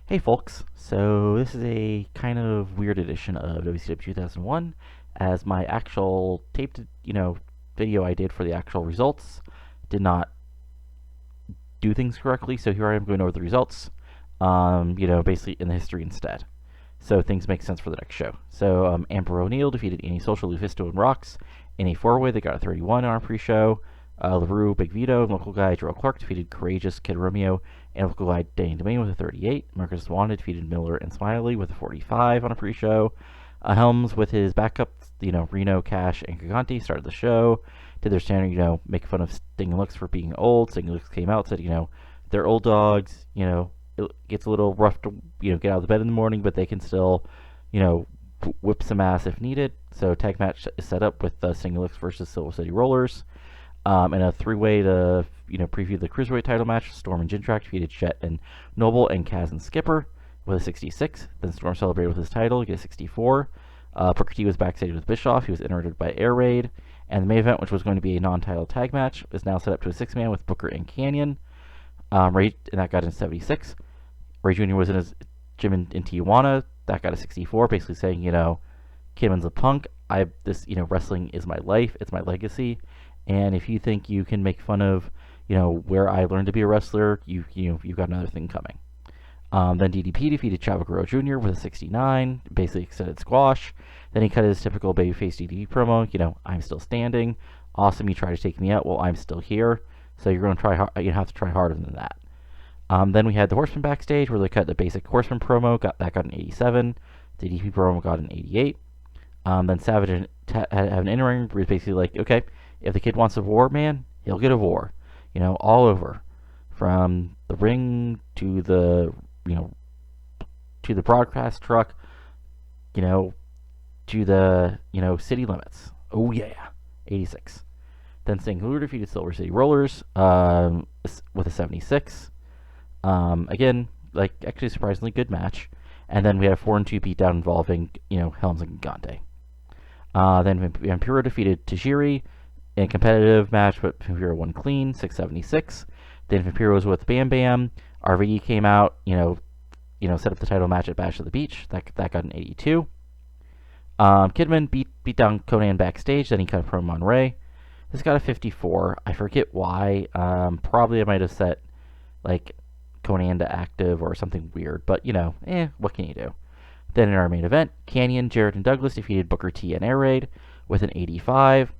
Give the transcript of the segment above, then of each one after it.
Hey folks, so this is a kind of weird edition of WCW 2001, as my actual taped, video I did for the actual results did not do things correctly, so here I am going over the results, basically in the history instead. So things make sense for the next show. So Amber O'Neil defeated Antisocial, Lufisto, and Rocks in a four-way. They got a 31 on our pre-show. LaRue, Big Vito, and local guy Gerald Clark defeated Courageous, Kid Romeo, and local guy Danny Domain with a 38. Marcus Wanda defeated Miller and Smiley with a 45 on a pre-show. Helms with his backup, Reno, Cash, and Gigante started the show. Did their standard, make fun of Sting and Lux for being old. Sting and Lux came out, said, they're old dogs, it gets a little rough to, get out of the bed in the morning, but they can still, whip some ass if needed. So tag match is set up with Sting and Lux versus Silver City Rollers. And a three-way to, preview the Cruiserweight title match. Storm and Jindrak defeated Jet and Noble and Kaz and Skipper with a 66. Then Storm celebrated with his title, get a 64. Booker T was backstage with Bischoff. He was interrupted by Air Raid. And the main event, which was going to be a non-title tag match, is now set up to a six-man with Booker and Canyon. And that got in 76. Ray Jr. was in his gym in Tijuana. That got a 64, basically saying, Kidman's a punk. Wrestling is my life. It's my legacy. And if you think you can make fun of, where I learned to be a wrestler, you've got another thing coming. Then DDP defeated Chavo Guerrero Jr. with a 69, basically extended squash. Then he cut his typical babyface DDP promo, I'm still standing. Awesome, you try to take me out, well, I'm still here. So you're going to try, have to try harder than that. Then we had the Horseman backstage, where they cut the basic Horseman promo, got an 87. The DDP promo got an 88. Then Savage had an in-ring where he's basically like, okay, if the kid wants a war, man, he'll get a war. All over. From the ring to the, to the broadcast truck, to the, city limits. Oh, yeah. 86. Then Sting Luger defeated Silver City Rollers with a 76. Again, actually surprisingly good match. And then we had a 4-2 beatdown involving, Helms and Gigante. Then Vampiro defeated Tajiri in a competitive match, but Vampiro won clean, 676. Then Vampiro was with Bam Bam. RVD came out, set up the title match at Bash of the Beach. That got an 82. Kidman beat down Conan backstage. Then he cut a promo on Ray. This got a 54. I forget why. Probably I might have set Conan to active or something weird. But what can you do? Then in our main event, Canyon, Jarrett, and Douglas defeated Booker T and Air Raid with an 85.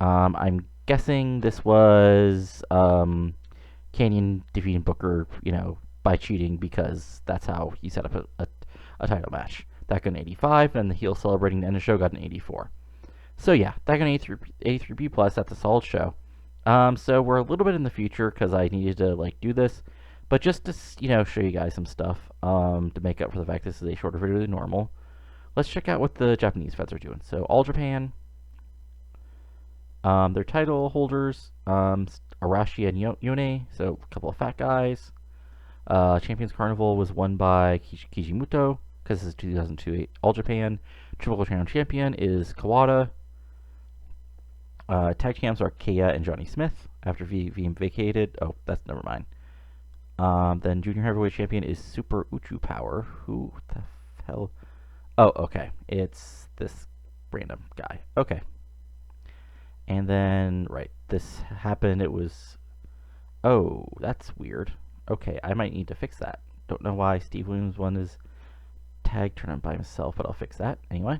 I'm guessing this was Canyon defeating Booker, by cheating, because that's how he set up a title match. That got an 85, and the heel celebrating the end of the show got an 84. So yeah, that got an 83B+. That's a solid show. So we're a little bit in the future because I needed to do this, but just to show you guys some stuff to make up for the fact this is a shorter video than normal. Let's check out what the Japanese feds are doing. So All Japan, their title holders, Arashi and Yone, so a couple of fat guys. Champions Carnival was won by Kijimoto, because this is 2002 All Japan. Triple Crown Champion is Kawada. Tag champs are Kaya and Johnny Smith after VM vacated. Oh, that's never mind. Then Junior Heavyweight Champion is Super Uchu Power. Who the hell? Oh, okay. It's this random guy. Okay. And then, right, this happened. It was... Oh, that's weird. Okay, I might need to fix that. Don't know why Steve Williams won his tag tournament by himself, but I'll fix that anyway.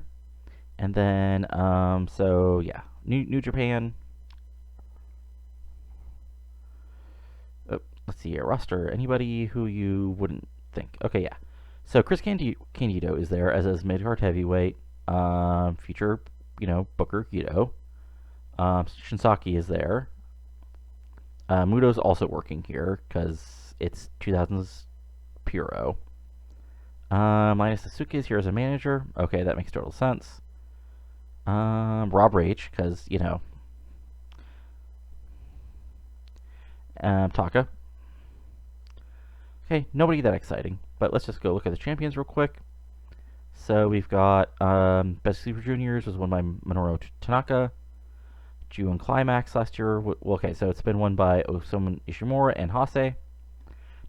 And then, so yeah, New Japan. Oh, let's see here, roster. Anybody who you wouldn't think? Okay, yeah. So Chris Candido is there as mid-card heavyweight. Future, Booker Guido. Shinsaki is there. Muto's also working here because it's 2000s Puro. Linus Sasuke is here as a manager. Okay, that makes total sense. Rob Rage, because, Taka. Okay, nobody that exciting, but let's just go look at the champions real quick. So we've got Best Super Juniors was won by Minoru Tanaka. G1 Climax last year. Well, okay, so it's been won by Osamu Ishimura and Hase.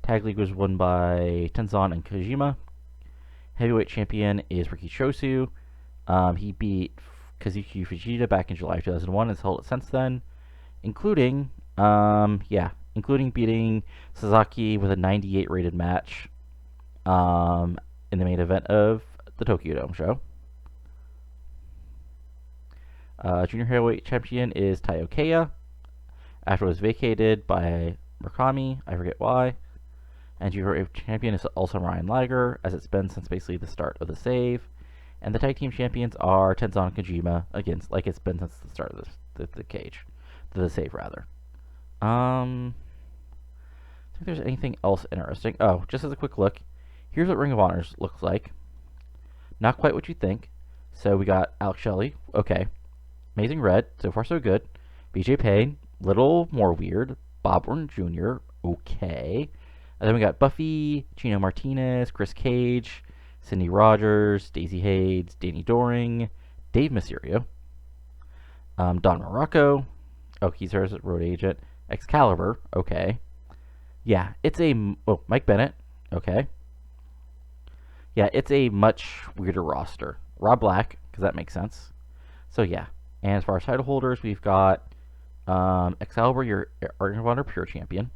Tag League was won by Tenzan and Kojima. Heavyweight champion is Riki Chosu. He beat Kazuki Fujita back in July 2001 and has held it since then, including beating Sasaki with a 98 rated match in the main event of the Tokyo Dome show. Junior heavyweight champion is Taiyo Keiya, after it was vacated by Murakami, I forget why. And junior heavyweight champion is also Ryan Liger, as it's been since basically the start of the save. And the tag team champions are Tenzan and Kojima, again, like it's been since the start of the save rather. I don't think there's anything else interesting. Oh, just as a quick look, here's what Ring of Honor looks like. Not quite what you think. So we got Alex Shelley, okay. Amazing Red, so far so good. BJ Payne, little more weird. Bob Orton Jr., okay. And then we got Buffy, Chino Martinez, Chris Cage, Cindy Rogers, Daisy Hayes, Danny Doring, Dave Mysterio, Don Morocco, he's her road agent, Excalibur, okay. Yeah, it's Mike Bennett, okay. Yeah, it's a much weirder roster. Rob Black, because that makes sense. So yeah, and as far as title holders, we've got Excalibur, your Ring of Honor Pure Champion,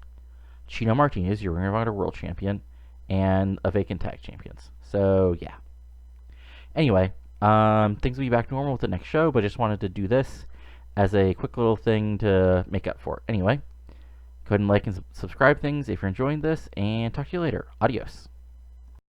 Chino Martinez, your Ring of Honor World Champion, and a vacant tag champions. So yeah. Anyway, things will be back to normal with the next show, but I just wanted to do this as a quick little thing to make up for it. Anyway, go ahead and like and subscribe things if you're enjoying this, and talk to you later. Adios.